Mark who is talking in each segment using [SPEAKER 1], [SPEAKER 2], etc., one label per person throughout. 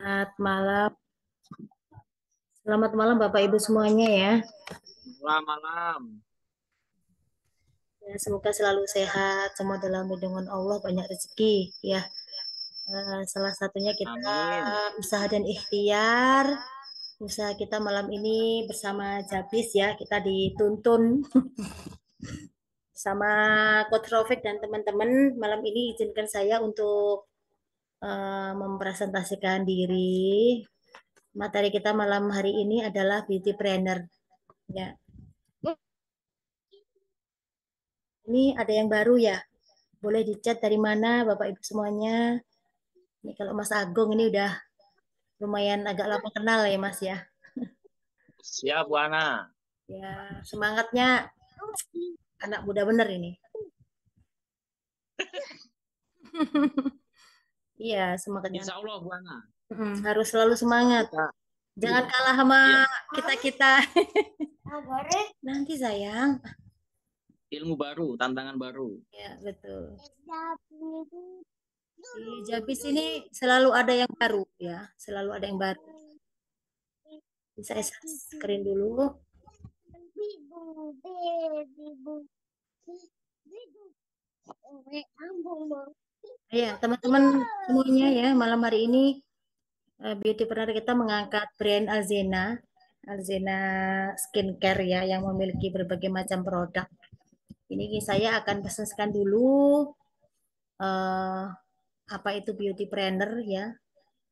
[SPEAKER 1] Selamat malam Bapak Ibu semuanya ya.
[SPEAKER 2] Selamat malam.
[SPEAKER 1] Ya, semoga selalu sehat, semua dalam lindungan Allah, banyak rezeki ya. Salah satunya kita
[SPEAKER 2] Amin.
[SPEAKER 1] usaha dan ikhtiar. Usaha kita malam ini bersama Jabis ya, kita dituntun sama Coach Rafiq dan teman-teman. Malam ini izinkan saya untuk mempresentasikan diri. Materi kita malam hari ini adalah beauty planner ya. Ini ada yang baru ya. Boleh dicat dari mana Bapak Ibu semuanya. Ini kalau Mas Agung ini udah lumayan agak lama kenal ya Mas ya.
[SPEAKER 2] Siap, Bu Ana.
[SPEAKER 1] Ya, semangatnya anak muda bener ini. Iya, semangatnya.
[SPEAKER 2] Insya Allah, Bu Ana.
[SPEAKER 1] Harus selalu semangat.
[SPEAKER 2] Kita,
[SPEAKER 1] Jangan kalah sama
[SPEAKER 2] ya,
[SPEAKER 1] kita-kita. Nanti sayang.
[SPEAKER 2] ilmu baru, tantangan baru.
[SPEAKER 1] Ya, betul. Di Jabis ini selalu ada yang baru ya, selalu ada yang baru. Bisa saya screen dulu. Ya, teman-teman semuanya ya, malam hari ini beauty partner kita mengangkat brand Alzena, Alzena Skincare ya, yang memiliki berbagai macam produk. Ini saya akan pesankan dulu eh, apa itu beauty planner ya.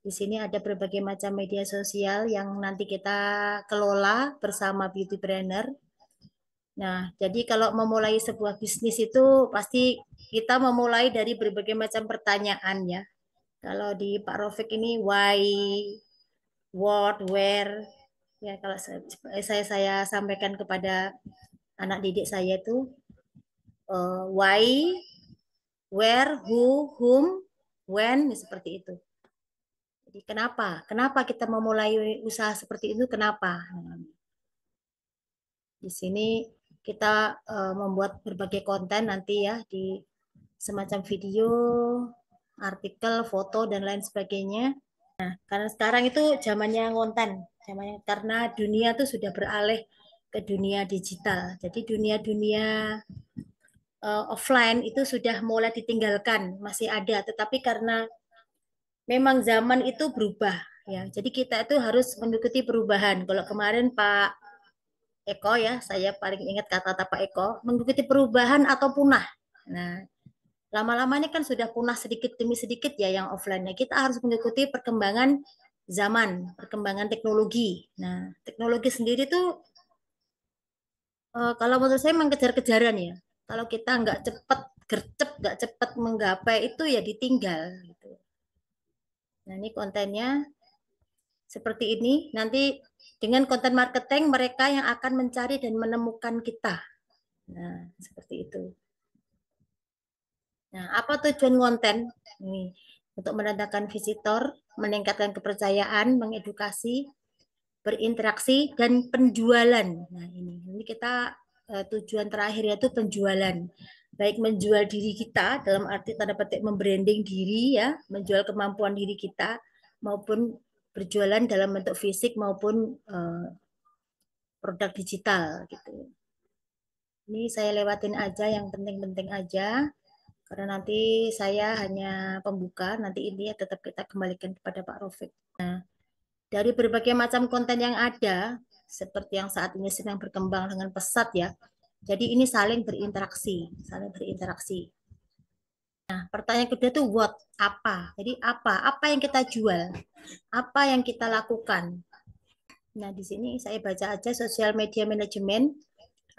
[SPEAKER 1] Di sini ada berbagai macam media sosial yang nanti kita kelola bersama beauty planner. Nah, jadi kalau memulai sebuah bisnis itu pasti kita memulai dari berbagai macam pertanyaan ya. Kalau di Pak Rofik ini why, what, where, ya kalau saya sampaikan kepada anak didik saya itu why, where, who, whom, when, seperti itu. Jadi kenapa? Kenapa kita memulai usaha seperti itu? Kenapa? Nah, di sini kita membuat berbagai konten nanti ya di semacam video, artikel, foto dan lain sebagainya. Karena sekarang itu zamannya ngonten, zamannya karena dunia tuh sudah beralih ke dunia digital. Jadi dunia-dunia offline itu sudah mulai ditinggalkan, masih ada, tetapi karena memang zaman itu berubah ya. Jadi kita itu harus mengikuti perubahan. Kalau kemarin Pak Eko ya, saya paling ingat kata-kata Pak Eko, mengikuti perubahan atau punah. Nah, lama-lamanya kan sudah punah sedikit demi sedikit ya yang offline-nya. Kita harus mengikuti perkembangan zaman, perkembangan teknologi. Nah, teknologi sendiri tuh kalau menurut saya memang kejar-kejaran ya. Kalau kita nggak cepat gercep, nggak cepat menggapai itu ya ditinggal gitu. Nah, ini kontennya seperti ini. Nanti dengan konten marketing mereka yang akan mencari dan menemukan kita. Nah, seperti itu. Nah, apa tujuan konten? Ini untuk mendatangkan visitor, meningkatkan kepercayaan, mengedukasi, berinteraksi dan penjualan. Nah, ini kita tujuan terakhir yaitu penjualan. Baik menjual diri kita dalam arti tanda petik membranding diri ya, menjual kemampuan diri kita maupun berjualan dalam bentuk fisik maupun produk digital gitu. Ini saya lewatin aja yang penting-penting aja karena nanti saya hanya pembuka, nanti ini ya tetap kita kembalikan kepada Pak Rofik. Dari berbagai macam konten yang ada, seperti yang saat ini sedang berkembang dengan pesat ya. Jadi ini saling berinteraksi, saling berinteraksi. Nah, pertanyaan kedua itu what? Apa? Jadi apa? Apa yang kita jual? Apa yang kita lakukan? Nah, di sini saya baca aja social media management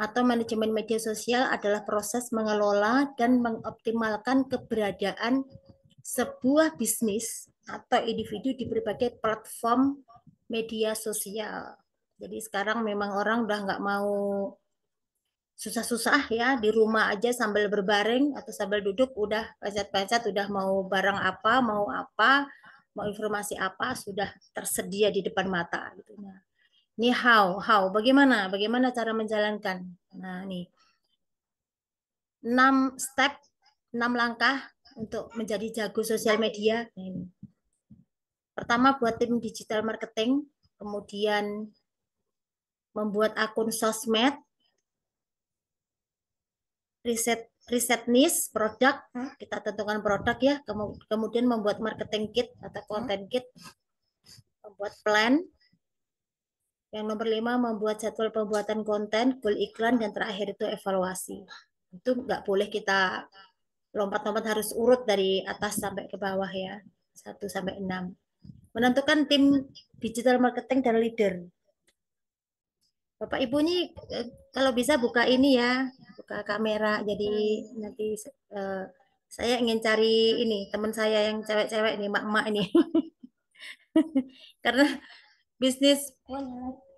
[SPEAKER 1] atau manajemen media sosial adalah proses mengelola dan mengoptimalkan keberadaan sebuah bisnis atau individu di berbagai platform media sosial. Jadi sekarang memang orang udah nggak mau susah-susah ya di rumah aja sambil berbaring atau sambil duduk udah pencet-pencet udah mau barang apa, mau informasi apa sudah tersedia di depan mata gitu. Nah, ini bagaimana cara menjalankan. Nah, ini 6 step, 6 langkah untuk menjadi jago sosial media. Nah, ini. Pertama buat tim digital marketing, kemudian membuat akun sosmed, riset niche produk, kita tentukan produk ya, kemudian membuat marketing kit atau content kit, membuat plan. Yang nomor 5 membuat jadwal pembuatan konten, goal iklan, dan terakhir itu evaluasi. Itu nggak boleh kita lompat-lompat, harus urut dari atas sampai ke bawah ya, 1 sampai 6. Menentukan tim digital marketing dan leader. Bapak Ibu nih kalau bisa buka ini ya, buka kamera. Jadi nanti saya ingin cari ini teman saya yang cewek-cewek ini, mak-mak ini. Karena bisnis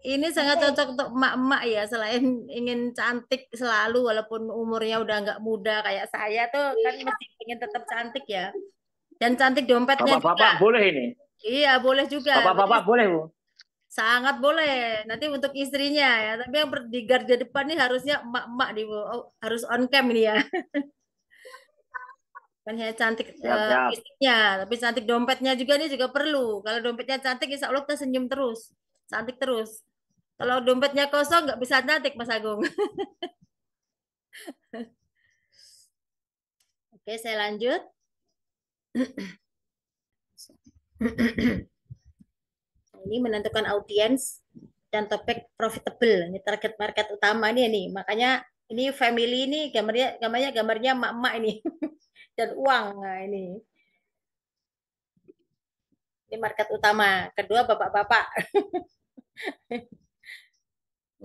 [SPEAKER 1] ini sangat cocok untuk emak-emak ya. Selain ingin cantik selalu, walaupun umurnya udah nggak muda kayak saya tuh kan mesti ingin tetap cantik ya. Dan cantik dompetnya juga.
[SPEAKER 2] Bapak-bapak boleh ini.
[SPEAKER 1] Iya boleh juga.
[SPEAKER 2] Bapak-bapak boleh, Bu.
[SPEAKER 1] Sangat boleh. Nanti untuk istrinya ya. Tapi yang di garda depan nih harusnya emak-emak nih, Bu. Oh, harus on cam ini ya. Kan hanya cantik
[SPEAKER 2] Siap-siap.
[SPEAKER 1] fisiknya, tapi cantik dompetnya juga nih juga perlu. Kalau dompetnya cantik, insya Allah kita senyum terus, cantik terus. Kalau dompetnya kosong nggak bisa cantik, Mas Agung. Oke, saya lanjut. Ini menentukan audiens dan topik profitable. Ini target market utama ini. Makanya ini family ini gambarnya emak-emak ini dan uang. Nah, ini market utama. Kedua bapak-bapak.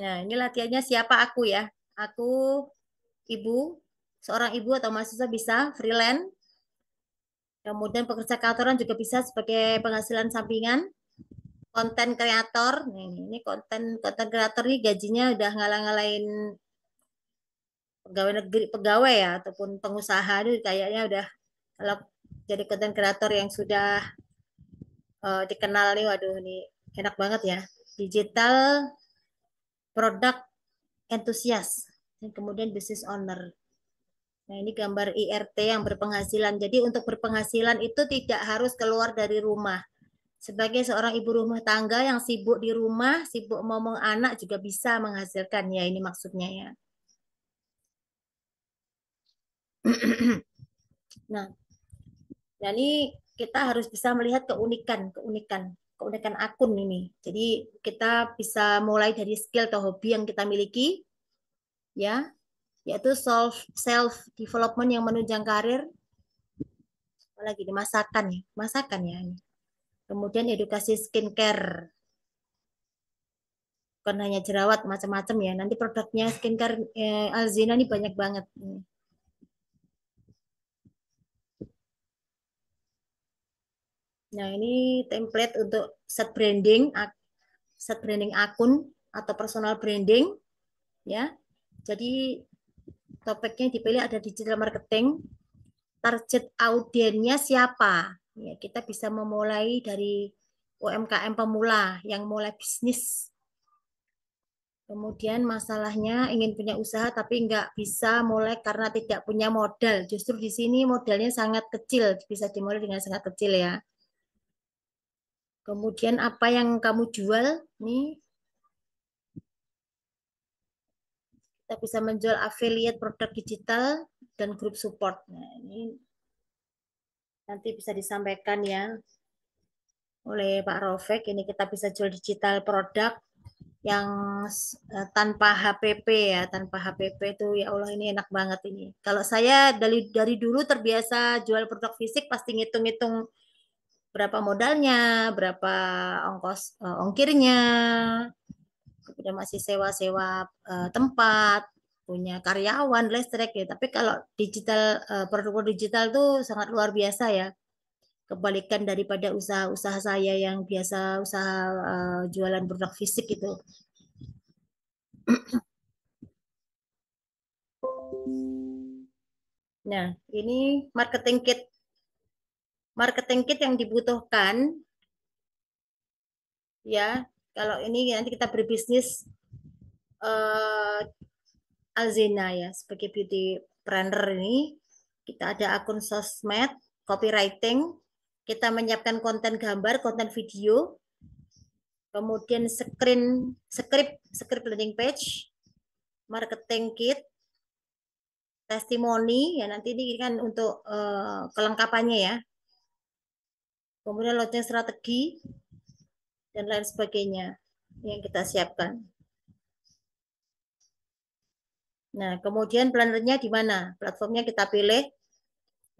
[SPEAKER 1] Nah, ini latihannya siapa aku ya? Aku ibu, seorang ibu atau mahasiswa bisa freelance. Kemudian pekerja kantoran juga bisa sebagai penghasilan sampingan. Konten kreator, nah, ini konten konten kreator ini gajinya udah ngalah-ngalahin pegawai negeri, pegawai ya ataupun pengusaha itu kayaknya udah, kalau jadi konten kreator yang sudah dikenal nih, waduh ini enak banget ya. Digital product enthusiast dan kemudian business owner. Nah, ini gambar IRT yang berpenghasilan. Jadi untuk berpenghasilan itu tidak harus keluar dari rumah. Sebagai seorang ibu rumah tangga yang sibuk di rumah, sibuk ngomong anak juga bisa menghasilkan ya, ini maksudnya ya. Nah, jadi kita harus bisa melihat keunikan akun ini. Jadi kita bisa mulai dari skill atau hobi yang kita miliki ya, yaitu self development yang menunjang karir, apalagi di masakan ya. Kemudian edukasi skincare, bukan hanya jerawat, macam-macam ya. Nanti produknya skincare Alzina ini banyak banget. Nah, ini template untuk set branding akun atau personal branding ya. Jadi topiknya dipilih ada digital marketing, target audiennya siapa? Ya, kita bisa memulai dari UMKM pemula yang mulai bisnis. Kemudian masalahnya ingin punya usaha tapi nggak bisa mulai karena tidak punya modal. Justru di sini modalnya sangat kecil, bisa dimulai dengan sangat kecil ya. Kemudian apa yang kamu jual? Nih, kita bisa menjual affiliate produk digital dan grup support. Nah, ini nanti bisa disampaikan ya oleh Pak Rofek. Ini kita bisa jual digital produk yang tanpa HPP ya, tanpa HPP itu ya Allah ini enak banget ini. Kalau saya dari dulu terbiasa jual produk fisik pasti ngitung-ngitung berapa modalnya, berapa ongkirnya, kemudian masih sewa-sewa tempat, punya karyawan, listrik ya. Tapi kalau produk digital tuh sangat luar biasa ya. Kebalikan daripada usaha-usaha saya yang biasa usaha jualan produk fisik itu. Nah, ini marketing kit. Marketing kit yang dibutuhkan ya. Kalau ini nanti kita berbisnis eh, Alzena ya sebagai beauty planner ini, kita ada akun sosmed, copywriting, kita menyiapkan konten gambar, konten video, kemudian script landing page, marketing kit, testimoni, ya nanti ini kan untuk kelengkapannya ya. Kemudian launching strategi, dan lain sebagainya yang kita siapkan. Nah, kemudian plannernya di mana? Platformnya kita pilih.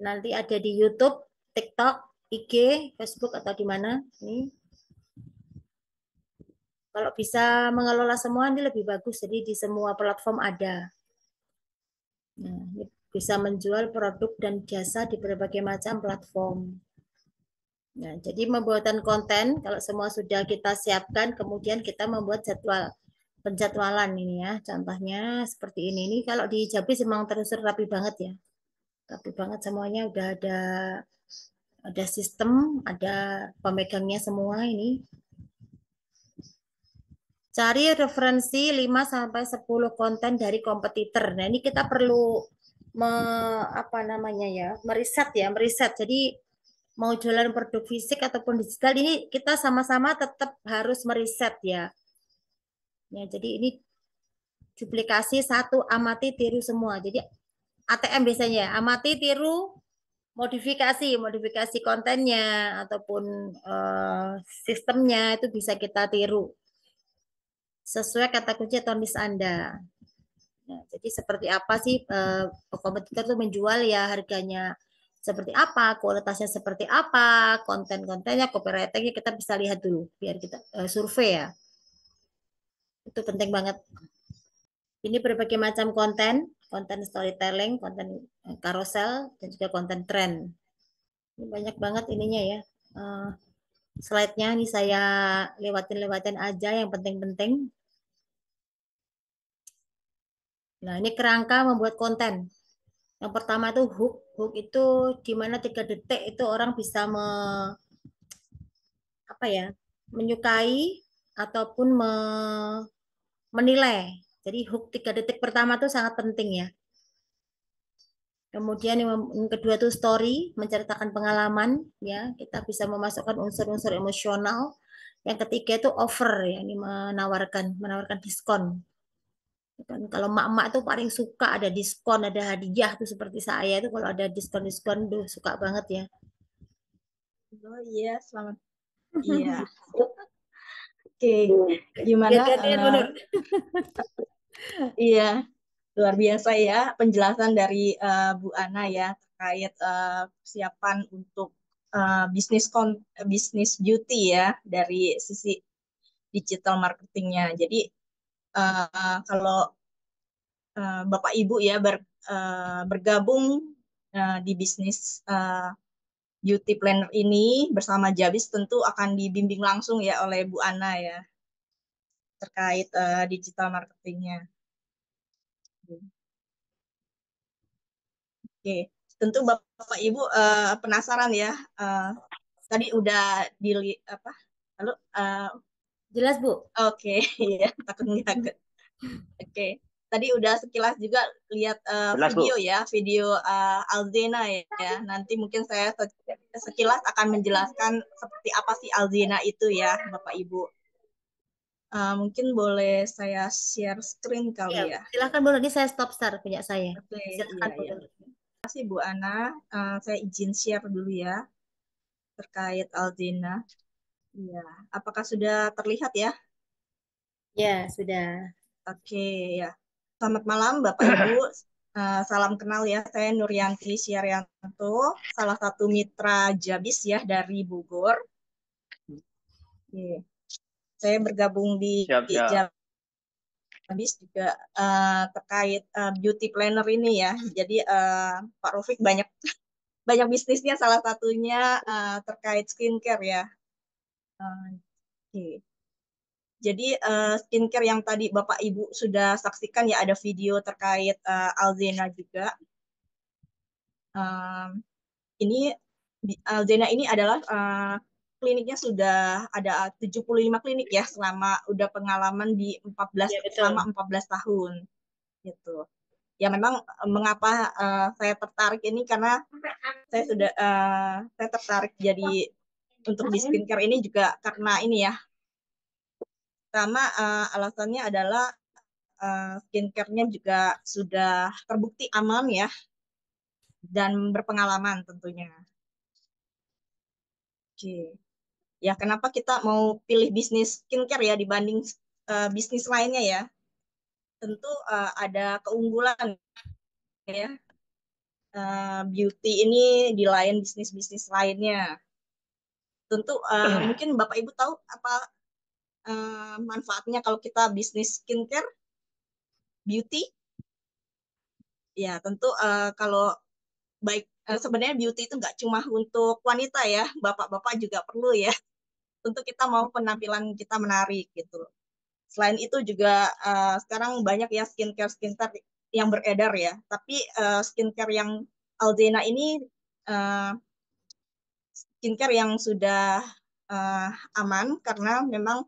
[SPEAKER 1] Nanti ada di YouTube, TikTok, IG, Facebook, atau di mana. Ini. Kalau bisa mengelola semua ini lebih bagus. Jadi di semua platform ada. Nah, bisa menjual produk dan jasa di berbagai macam platform. Nah, jadi pembuatan konten, kalau semua sudah kita siapkan, kemudian kita membuat penjadwalan ini ya. Contohnya seperti ini. Ini kalau di Jabis memang terus rapi banget ya. Rapi banget semuanya udah ada sistem, ada pemegangnya semua ini. Cari referensi 5 sampai 10 konten dari kompetitor. Nah, ini kita perlu apa namanya ya, meriset. Jadi mau jualan produk fisik ataupun digital ini kita sama-sama tetap harus meriset ya. Ya, jadi ini duplikasi satu, amati, tiru semua. Jadi ATM biasanya amati, tiru, modifikasi kontennya ataupun sistemnya itu bisa kita tiru sesuai kata kunci atau niche Anda. Nah, jadi seperti apa sih kompetitor itu menjual ya, harganya seperti apa, kualitasnya seperti apa, konten-kontennya, copywritingnya kita bisa lihat dulu biar kita survei ya. Itu penting banget. Ini berbagai macam konten storytelling, konten carousel, dan juga konten trend. Ini banyak banget ininya ya. Slide-nya ini saya lewatin aja yang penting-penting. Nah, ini kerangka membuat konten. Yang pertama itu hook. Hook itu di mana 3 detik itu orang bisa apa ya, menyukai ataupun menilai. Jadi hook 3 detik pertama itu sangat penting ya. Kemudian yang kedua itu story, menceritakan pengalaman ya. Kita bisa memasukkan unsur-unsur emosional. Yang ketiga itu offer ya, ini menawarkan diskon. Kan kalau emak-emak tuh paling suka ada diskon, ada hadiah tuh seperti saya itu kalau ada diskon-diskon tuh suka banget ya.
[SPEAKER 3] Oh iya, selamat. Iya. Oke, gimana?
[SPEAKER 1] Gantian Nur.
[SPEAKER 3] Iya, luar biasa ya penjelasan dari Bu Ana ya terkait persiapan untuk bisnis beauty ya dari sisi digital marketingnya. Jadi kalau Bapak Ibu ya bergabung di bisnis beauty planner ini bersama Jabis tentu akan dibimbing langsung ya oleh Bu Ana ya terkait digital marketingnya. Oke, tentu Bapak Ibu penasaran ya. Tadi udah apa? Lalu
[SPEAKER 1] Jelas Bu?
[SPEAKER 3] oke, ya takut nggak. Oke, tadi udah sekilas juga lihat video Bu. Ya, video Alzena ya. Nanti mungkin saya sekilas akan menjelaskan seperti apa sih Alzena itu ya, Bapak Ibu. Mungkin boleh saya share screen kali
[SPEAKER 1] Iya,
[SPEAKER 3] ya.
[SPEAKER 1] silakan Bu. Ini saya stop start punya saya.
[SPEAKER 3] Oke,
[SPEAKER 1] Silakan Bu.
[SPEAKER 3] iya. Terima kasih Bu Ana. Saya izin share dulu ya terkait Alzena. Iya, apakah sudah terlihat ya?
[SPEAKER 1] Ya, sudah.
[SPEAKER 3] Oke, ya. Selamat malam Bapak Ibu. Salam kenal ya, saya Nuryanti Syarianto, salah satu mitra Jabis ya dari Bogor. Oke. Saya bergabung di Jabis juga terkait beauty planner ini ya. Jadi Pak Rofik banyak banyak bisnisnya, salah satunya terkait skincare ya. Oke. Jadi skincare yang tadi Bapak Ibu sudah saksikan ya, ada video terkait Alzena juga. Ini Alzena ini adalah kliniknya sudah ada 75 klinik ya selama udah pengalaman di 14
[SPEAKER 1] Ya, betul.
[SPEAKER 3] selama 14 tahun gitu. Ya memang mengapa saya tertarik ini karena saya tertarik jadi untuk di skincare ini juga karena ini ya. Pertama alasannya adalah skincare-nya juga sudah terbukti aman ya dan berpengalaman tentunya. Oke. Ya, kenapa kita mau pilih bisnis skincare ya dibanding bisnis lainnya ya? Tentu ada keunggulan ya. Beauty ini di lain bisnis-bisnis lainnya. Tentu mungkin Bapak Ibu tahu apa manfaatnya kalau kita bisnis skincare beauty? Ya, tentu kalau baik sebenarnya beauty itu nggak cuma untuk wanita ya, bapak-bapak juga perlu ya. Tentu kita mau penampilan kita menarik gitu. Selain itu juga sekarang banyak ya skincare yang beredar ya. Tapi skincare yang Alzena ini uh, skincare yang sudah uh, aman karena memang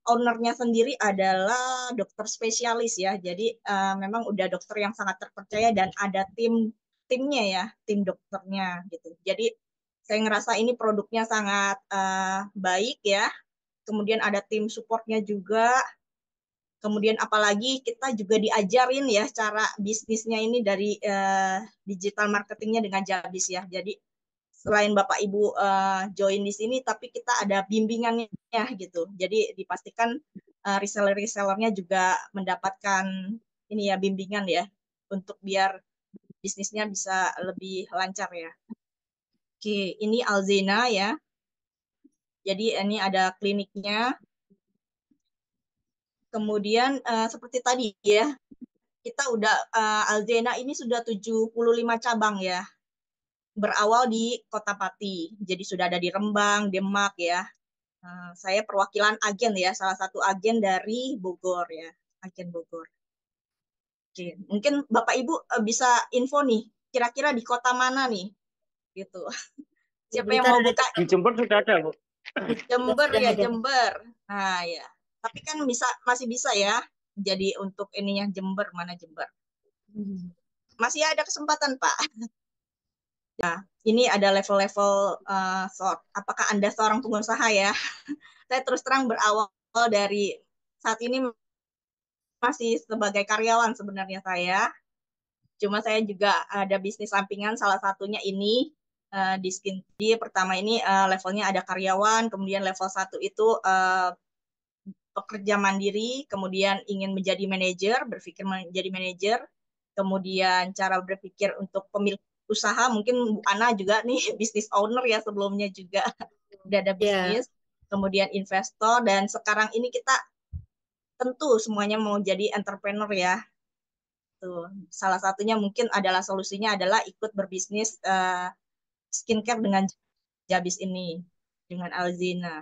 [SPEAKER 3] ownernya sendiri adalah dokter spesialis ya. Jadi memang udah dokter yang sangat terpercaya dan ada timnya ya, tim dokternya gitu. Jadi saya ngerasa ini produknya sangat baik ya. Kemudian ada tim supportnya juga. Kemudian apalagi kita juga diajarin ya cara bisnisnya ini dari digital marketingnya dengan Jabis ya. Jadi selain Bapak Ibu join di sini, tapi kita ada bimbingannya gitu. Jadi dipastikan reseller-resellernya juga mendapatkan ini ya bimbingan ya untuk biar bisnisnya bisa lebih lancar ya. Oke, ini Alzena ya. Jadi ini ada kliniknya. Kemudian seperti tadi ya, kita udah Alzena ini sudah 75 cabang ya. Berawal di Kota Pati. Jadi sudah ada di Rembang, Demak ya. Saya perwakilan agen ya, salah satu agen dari Bogor ya, agen Bogor. Oke, mungkin Bapak Ibu bisa info nih, kira-kira di kota mana nih, gitu. Siapa yang mau buka?
[SPEAKER 2] Di Jember sudah ada, Bu.
[SPEAKER 3] Jember
[SPEAKER 1] Sudah
[SPEAKER 3] ya,
[SPEAKER 1] ada.
[SPEAKER 3] Jember. Nah ya, tapi kan masih bisa ya. Jadi untuk ininya Jember, mana Jember? Masih ada kesempatan Pak. Nah, ini ada level-level apakah Anda seorang pengusaha ya? Saya terus terang berawal dari saat ini masih sebagai karyawan sebenarnya saya. Cuma saya juga ada bisnis sampingan, salah satunya ini di skin. Di pertama ini levelnya ada karyawan, kemudian level 1 itu pekerja mandiri, kemudian ingin menjadi manajer, berpikir menjadi manajer, kemudian cara berpikir untuk pemilik usaha, mungkin Bu Ana juga nih bisnis owner ya sebelumnya juga udah ada
[SPEAKER 1] Ya,
[SPEAKER 3] bisnis, kemudian investor, dan sekarang ini kita tentu semuanya mau jadi entrepreneur ya. Tuh, salah satunya mungkin adalah solusinya adalah ikut berbisnis skincare dengan Jabis ini, dengan Alzina.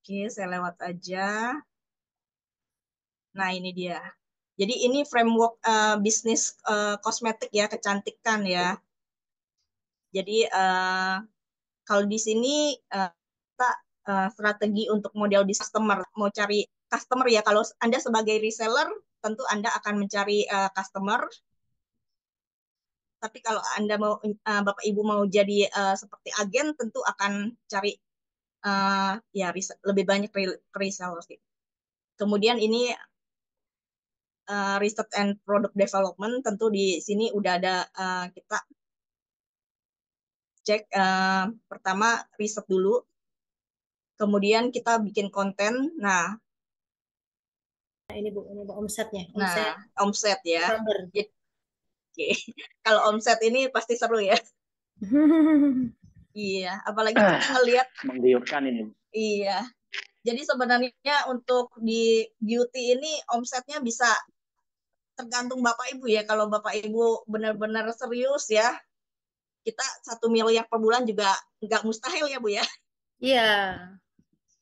[SPEAKER 3] Oke, saya lewat aja. Nah, ini dia. Jadi ini framework bisnis kosmetik ya, kecantikan ya. Jadi kalau di sini kita strategi untuk model di customer, mau cari customer ya. Kalau Anda sebagai reseller, tentu Anda akan mencari customer. Tapi kalau Anda mau Bapak Ibu mau jadi seperti agen, tentu akan cari ya lebih banyak reseller sih. Kemudian ini research and product development, tentu di sini udah ada kita cek pertama riset dulu, kemudian kita bikin konten. Nah,
[SPEAKER 1] ini Bu, omsetnya, omset
[SPEAKER 3] omset ya.
[SPEAKER 1] November.
[SPEAKER 3] Jadi, okay. Kalau omset ini pasti seru ya. Iya, apalagi kita ngelihat
[SPEAKER 2] menggiurkan ini.
[SPEAKER 3] Iya. Jadi sebenarnya untuk di beauty ini omsetnya bisa tergantung Bapak Ibu ya. Kalau Bapak Ibu benar-benar serius ya, kita 1 miliar per bulan juga nggak mustahil ya Bu ya.
[SPEAKER 1] Iya,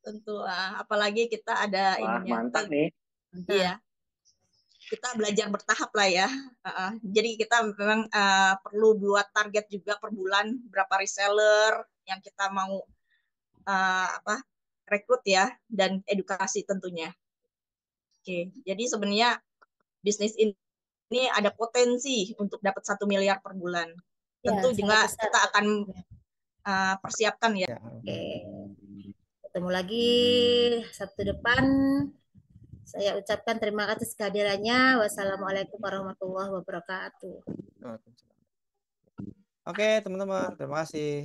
[SPEAKER 3] Tentu apalagi kita ada
[SPEAKER 2] Wah,
[SPEAKER 3] ininya.
[SPEAKER 2] mantap nih.
[SPEAKER 3] Iya,
[SPEAKER 1] mantap.
[SPEAKER 3] kita belajar bertahap lah ya. Jadi kita memang perlu buat target juga per bulan berapa reseller yang kita mau apa rekrut ya, dan edukasi tentunya. Oke, jadi sebenarnya bisnis ini ada potensi untuk dapat 1 miliar per bulan. tentu
[SPEAKER 1] sangat
[SPEAKER 3] juga
[SPEAKER 1] besar.
[SPEAKER 3] kita akan persiapkan ya.
[SPEAKER 4] Ya.
[SPEAKER 1] Oke. Ketemu lagi Sabtu depan. Saya ucapkan terima kasih kehadirannya. Wassalamualaikum warahmatullahi wabarakatuh.
[SPEAKER 4] Oke, teman-teman, terima kasih.